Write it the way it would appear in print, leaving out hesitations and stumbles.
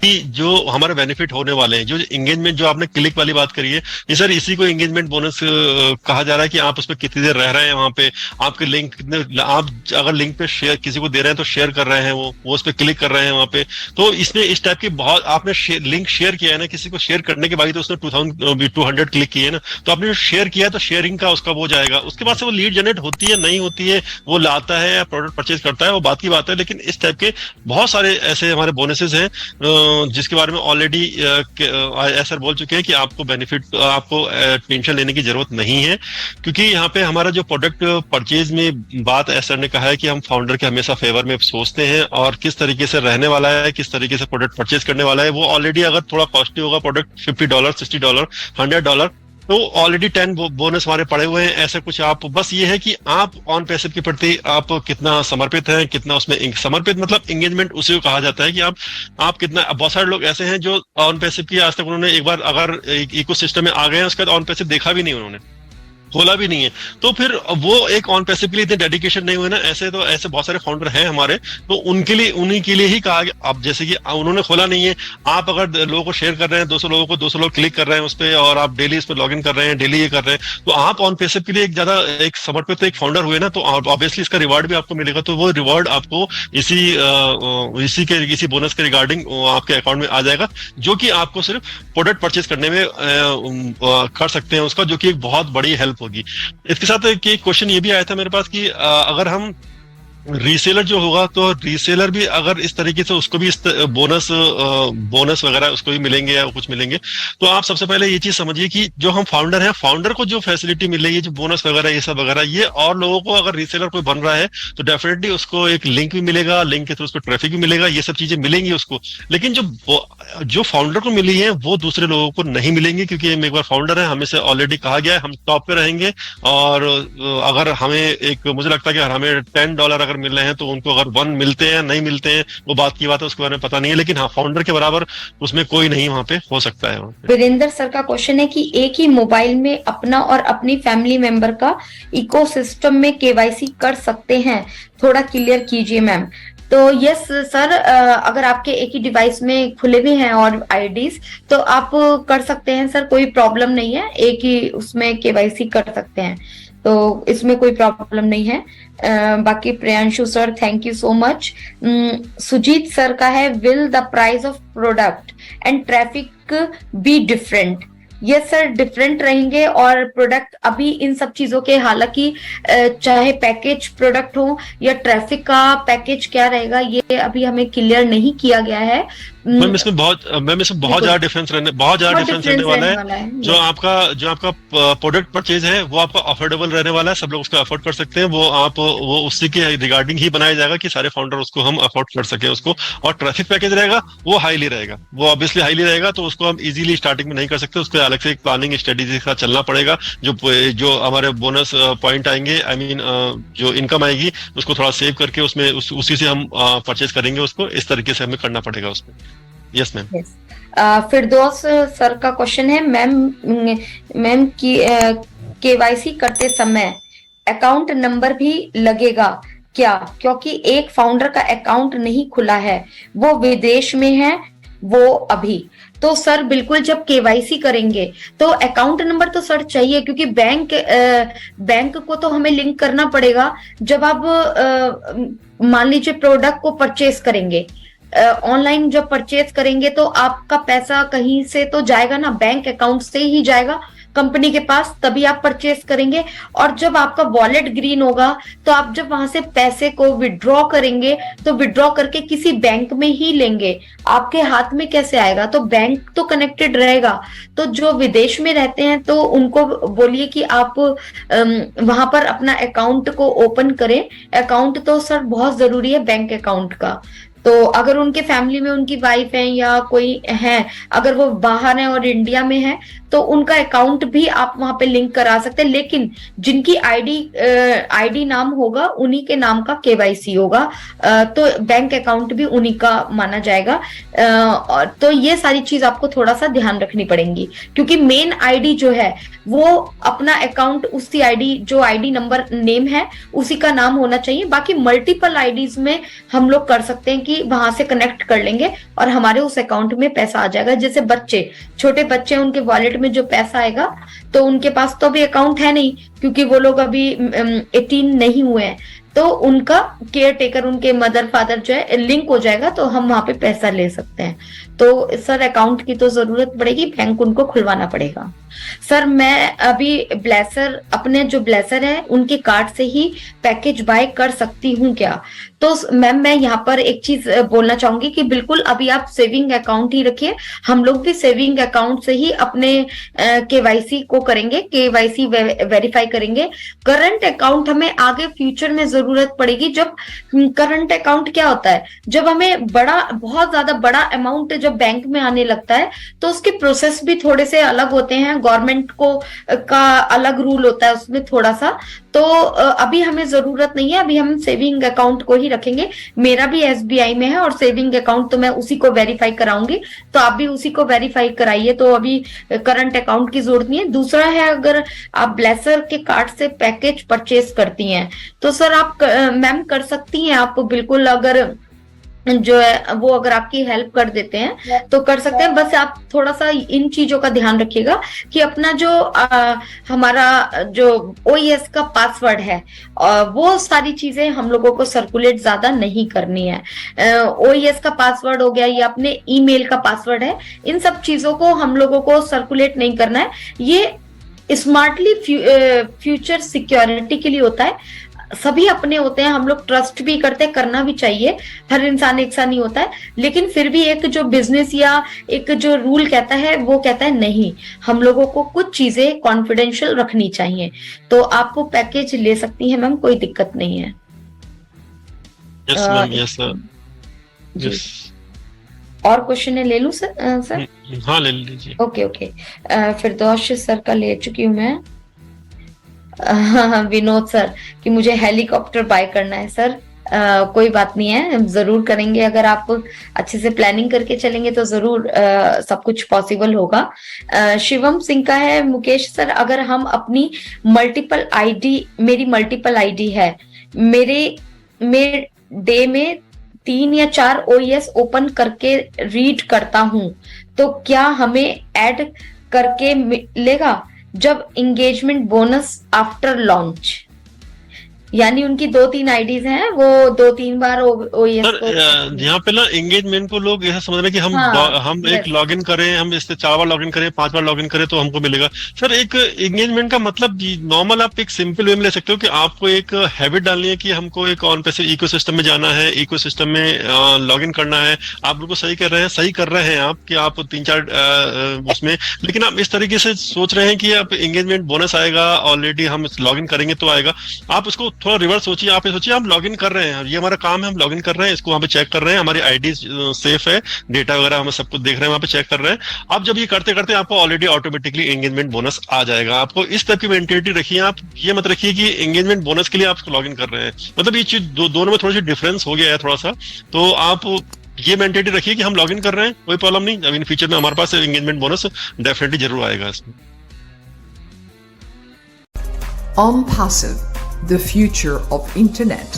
कि जो हमारे बेनिफिट होने वाले हैं, जो एंगेजमेंट जो आपने क्लिक वाली बात करी है, ये सर इसी को एंगेजमेंट बोनस कहा जा रहा है कि आप उस पर कितनी देर रह रहे हैं वहां पे, आपके लिंक कितने, आप अगर लिंक पे शेयर किसी को दे रहे हैं तो शेयर कर रहे हैं, वो उस पर क्लिक कर रहे हैं वहां पे। तो इसमें इस टाइप की बहुत, आपने लिंक शेयर किया है ना, किसी को शेयर करने के बाद तो उसने 2200 क्लिक किए ना, तो आपने जो शेयर किया है तो शेयरिंग का उसका वो जाएगा। उसके बाद से वो लीड जनरेट होती है नहीं होती है, वो लाता है या प्रोडक्ट परचेज करता है, वो बात की बात है। लेकिन इस टाइप के बहुत सारे ऐसे हमारे बोनसेस हैं जिसके बारे में ऑलरेडी सर बोल चुके हैं कि आपको बेनिफिट, आपको टेंशन लेने की जरूरत नहीं है, क्योंकि यहाँ पे हमारा जो प्रोडक्ट परचेज में बात सर ने कहा है कि हम फाउंडर के हमेशा फेवर में सोचते हैं, और किस तरीके से रहने वाला है, किस तरीके से प्रोडक्ट परचेज करने वाला है। वो ऑलरेडी अगर थोड़ा कॉस्टली होगा प्रोडक्ट, $50, $60, $100, तो ऑलरेडी 10 बोनस हमारे पड़े हुए हैं। ऐसे कुछ आप, बस ये है कि आप ऑन पैसिव के प्रति आप कितना समर्पित हैं, कितना उसमें समर्पित मतलब एंगेजमेंट उसी को कहा जाता है कि आप कितना। बहुत सारे लोग ऐसे हैं जो ऑन पैसिव की आज तक उन्होंने एक बार अगर इको सिस्टम में आ गए हैं, उसके बाद ऑन पैसिव देखा भी नहीं उन्होंने, खोला भी नहीं है, तो फिर वो एक ऑन पैसिव के लिए इतने डेडिकेशन नहीं हुए ना। ऐसे तो ऐसे बहुत सारे फाउंडर हैं हमारे, तो उनके लिए, उन्हीं के लिए ही कहा गया। अब जैसे कि उन्होंने खोला नहीं है, आप अगर लोगों को शेयर कर रहे हैं, 200 लोगों को 200 लोग क्लिक कर रहे हैं उस पर, और आप डेली इस पर लॉग इन कर रहे हैं, डेली ये कर रहे हैं, तो आप ऑन पैसिव के लिए एक ज्यादा एक समर्पित एक फाउंडर हुए ना, तो ऑब्वियसली इसका रिवार्ड भी आपको मिलेगा। तो वो रिवार्ड आपको इसी बोनस के रिगार्डिंग आपके अकाउंट में आ जाएगा, जो कि आपको सिर्फ प्रोडक्ट परचेज करने में कर सकते हैं उसका, जो कि एक बहुत बड़ी हेल्प होगी। इसके साथ एक क्वेश्चन ये भी आया था मेरे पास कि अगर हम रीसेलर जो होगा, तो रीसेलर भी अगर इस तरीके से उसको भी इस बोनस वगैरह उसको भी मिलेंगे या कुछ मिलेंगे, तो आप सबसे पहले ये चीज समझिए कि जो हम फाउंडर हैं, फाउंडर को जो फैसिलिटी मिल रही है, जो बोनस वगैरह ये सब वगैरह, ये और लोगों को, अगर रीसेलर कोई बन रहा है तो डेफिनेटली उसको एक लिंक भी मिलेगा, लिंक के थ्रू उसको ट्रैफिक भी मिलेगा, ये सब चीजें मिलेंगी उसको। लेकिन जो फाउंडर को मिली है वो दूसरे लोगों को नहीं मिलेंगी, क्योंकि हम एक बार फाउंडर है, हमें से ऑलरेडी कहा गया है हम टॉप पे रहेंगे। और अगर हमें एक, मुझे लगता है कि अगर हमें $10 अगर मिल रहे हैं, तो उनको अगर 1 मिलते हैं नहीं मिलते हैं वो बात की बात है, उसके बारे में पता नहीं है। लेकिन हाँ, फाउंडर के बराबर उसमें कोई नहीं वहां पे हो सकता है। वीरेंद्र सर का क्वेश्चन है कि एक ही मोबाइल में अपना और अपनी फैमिली मेंबर का इकोसिस्टम में केवाईसी कर सकते हैं, थोड़ा क्लियर कीजिए मैम। तो यस सर, अगर आपके एक ही डिवाइस में खुले भी हैं और आईडीज, तो आप कर सकते हैं सर, कोई प्रॉब्लम नहीं है, एक ही उसमें केवाईसी कर सकते हैं, तो इसमें कोई प्रॉब्लम नहीं है। बाकी Priyanshu sir, thank you so much. Sujeet sir का है, will the price of product and traffic be different? Yes sir, different रहेंगे। और प्रोडक्ट अभी इन सब चीजों के, हालांकि चाहे पैकेज प्रोडक्ट हो या ट्रैफिक का पैकेज क्या रहेगा, ये अभी हमें क्लियर नहीं किया गया है। मैम इसमें बहुत ज्यादा डिफरेंस रहने वाला है। जो आपका प्रोडक्ट परचेज है वो आपका अफोर्डेबल रहने वाला है, सब लोग उसको अफोर्ड कर सकते हैं। वो उसी के रिगार्डिंग ही बनाया जाएगा कि सारे फाउंडर उसको हम अफोर्ड कर सके उसको। और ट्रैफिक पैकेज रहेगा वो हाईली रहेगा, वो ऑब्वियसली हाईली रहेगा, तो उसको हम इजीली स्टार्टिंग में नहीं कर सकते, उसको अलग से एक प्लानिंग स्ट्रेटेजी के साथ चलना पड़ेगा। जो हमारे बोनस पॉइंट आएंगे, आई मीन जो इनकम आएगी, उसको थोड़ा सेव करके उसमें उसी से हम परचेज करेंगे उसको, इस तरीके से हमें करना पड़ेगा उसमें। Yes ma'am. फिरदौस सर का क्वेश्चन है, मैम की केवाईसी करते समय अकाउंट नंबर भी लगेगा क्या? क्योंकि एक फाउंडर का अकाउंट नहीं खुला है, वो विदेश में है, वो अभी। तो सर बिल्कुल, जब केवाईसी करेंगे तो अकाउंट नंबर तो सर चाहिए, क्योंकि बैंक को तो हमें लिंक करना पड़ेगा। जब आप मान लीजिए प्रोडक्ट को परचेस करेंगे, ऑनलाइन जब परचेज करेंगे, तो आपका पैसा कहीं से तो जाएगा ना, बैंक अकाउंट से ही जाएगा कंपनी के पास, तभी आप परचेज करेंगे। और जब आपका वॉलेट ग्रीन होगा, तो आप जब वहां से पैसे को विड्रॉ करेंगे, तो विड्रॉ करके किसी बैंक में ही लेंगे, आपके हाथ में कैसे आएगा? तो बैंक तो कनेक्टेड रहेगा। तो जो विदेश में रहते हैं, तो उनको बोलिए कि आप वहां पर अपना अकाउंट को ओपन करें। अकाउंट तो सर बहुत जरूरी है बैंक अकाउंट का। तो अगर उनके फैमिली में उनकी वाइफ है या कोई है, अगर वो बाहर है और इंडिया में है, तो उनका अकाउंट भी आप वहां पे लिंक करा सकते हैं, लेकिन जिनकी आईडी नाम होगा उन्हीं के नाम का केवाईसी होगा, तो बैंक अकाउंट भी उन्हीं का माना जाएगा। और तो ये सारी चीज आपको थोड़ा सा ध्यान रखनी पड़ेगी, क्योंकि मेन आईडी जो है वो अपना अकाउंट उसी आईडी, जो आईडी नंबर नेम है उसी का नाम होना चाहिए। बाकी मल्टीपल आईडीज में हम लोग कर सकते हैं कि वहां से कनेक्ट कर लेंगे और हमारे उस अकाउंट में पैसा आ जाएगा। जैसे बच्चे, छोटे बच्चे, उनके वॉलेट में जो पैसा आएगा, तो उनके पास तो अभी अकाउंट है नहीं, क्योंकि वो लोग अभी 18 नहीं हुए हैं, तो उनका केयर टेकर, उनके मदर फादर जो है लिंक हो जाएगा, तो हम वहां पे पैसा ले सकते हैं। तो सर अकाउंट की तो जरूरत पड़ेगी, बैंक उनको खुलवाना पड़ेगा। सर मैं अभी ब्लेसर, अपने जो ब्लेसर है उनके कार्ड से ही पैकेज बाय कर सकती हूँ क्या? तो मैम मैं यहाँ पर एक चीज बोलना चाहूंगी कि बिल्कुल अभी आप सेविंग अकाउंट ही रखिए। हम लोग भी सेविंग अकाउंट से ही अपने केवाईसी को करेंगे, केवाईसी वेरीफाई करेंगे। करंट अकाउंट हमें आगे फ्यूचर में जरूरत पड़ेगी। जब करंट अकाउंट क्या होता है, जब हमें बहुत ज्यादा बड़ा अमाउंट जब बैंक में आने लगता है, तो उसके प्रोसेस भी थोड़े से अलग होते हैं, गवर्नमेंट को का अलग रूल होता है उसमें थोड़ा सा। तो अभी हमें जरूरत नहीं है, अभी हम सेविंग अकाउंट को ही रखेंगे। मेरा भी एसबीआई में है और सेविंग अकाउंट तो मैं उसी को वेरीफाई कराऊंगी, तो आप भी उसी को वेरीफाई कराइए। तो अभी करंट अकाउंट की जरूरत नहीं है। दूसरा है, अगर आप ब्लेसर के कार्ड से पैकेज परचेज करती हैं, तो सर आप मैम कर सकती हैं, आप बिल्कुल, अगर जो है वो अगर आपकी हेल्प कर देते हैं तो कर सकते हैं। बस आप थोड़ा सा इन चीजों का ध्यान रखिएगा कि अपना जो हमारा जो ओईएस का पासवर्ड है, वो सारी चीजें हम लोगों को सर्कुलेट ज्यादा नहीं करनी है। ओईएस का पासवर्ड हो गया, ये अपने ईमेल का पासवर्ड है, इन सब चीजों को हम लोगों को सर्कुलेट नहीं करना है। ये स्मार्टली फ्यूचर सिक्योरिटी के लिए होता है। सभी अपने होते हैं, हम लोग ट्रस्ट भी करते हैं, करना भी चाहिए, हर इंसान एक सा नहीं होता है, लेकिन फिर भी एक जो बिजनेस या एक जो रूल कहता है वो कहता है नहीं, हम लोगों को कुछ चीजें कॉन्फिडेंशियल रखनी चाहिए। तो आपको पैकेज ले सकती हैं मैम, कोई दिक्कत नहीं है। यस मैम, यस सर, जी। यस। और क्वेश्चन है, ले लूं सर? हाँ ले लीजिए। ओके। फिरदौश सर का ले चुकी हूँ मैं। विनोद सर कि मुझे हेलीकॉप्टर बाय करना है। सर कोई बात नहीं है, हम जरूर करेंगे। अगर आप अच्छे से प्लानिंग करके चलेंगे तो जरूर सब कुछ पॉसिबल होगा। शिवम सिंह का है, मुकेश सर अगर हम अपनी मल्टीपल आईडी, मेरी मल्टीपल आईडी है, मेरे डे में 3 या 4 ओईएस ओपन करके रीड करता हूं, तो क्या हमें ऐड करके मिलेगा जब एंगेजमेंट बोनस आफ्टर लॉन्च? यानी उनकी 2-3 आईडीज हैं, वो 2-3 बार ओएस सर यहाँ पे ना एंगेजमेंट को लोग ऐसा समझ रहे हैं कि हम एक लॉगिन करें, हम इससे 4 बार लॉगिन करें, 5 बार लॉगिन करें तो हमको मिलेगा। सर एक एंगेजमेंट का मतलब नॉर्मल आप एक सिंपल वे में ले सकते हो कि आपको एक हैबिट डालनी है कि हमको एक ऑन पैसे इकोसिस्टम में जाना है, इकोसिस्टम में लॉगिन करना है। आप बिल्कुल सही कर रहे हैं, सही कर रहे हैं आप कि आप 3-4 उसमें, लेकिन आप इस तरीके से सोच रहे हैं कि आप एंगेजमेंट बोनस आएगा, ऑलरेडी हम लॉगिन करेंगे तो आएगा। आप उसको थोड़ा रिवर्स सोचिए। आप ये सोचिए हम लॉगिन कर रहे हैं, ये हमारा काम है, हम लॉगिन कर रहे हैं, इसको वहां पे चेक कर रहे हैं, हमारी आईडी सेफ है, डेटा वगैरह हम सब कुछ देख रहे हैं, वहां पे चेक कर रहे हैं। आप जब ये करते करते आपको ऑलरेडी ऑटोमेटिकली एंगेजमेंट बोनस आ जाएगा। आपको इस टाइप की मेंटेलिटी रखिए। आप ये मत रखिए कि एंगेजमेंट बोनस के लिए आप लॉगिन कर रहे हैं। मतलब ये चीज दोनों में थोड़ी सी डिफरेंस हो गया है थोड़ा सा। तो आप ये मेंटेलिटी रखिए कि हम लॉगिन कर रहे हैं, कोई प्रॉब्लम नहीं, अब इन फ्यूचर में हमारे पास एंगेजमेंट बोनस डेफिनेटली जरूर आएगा इसमें। OnPassive, the future of internet.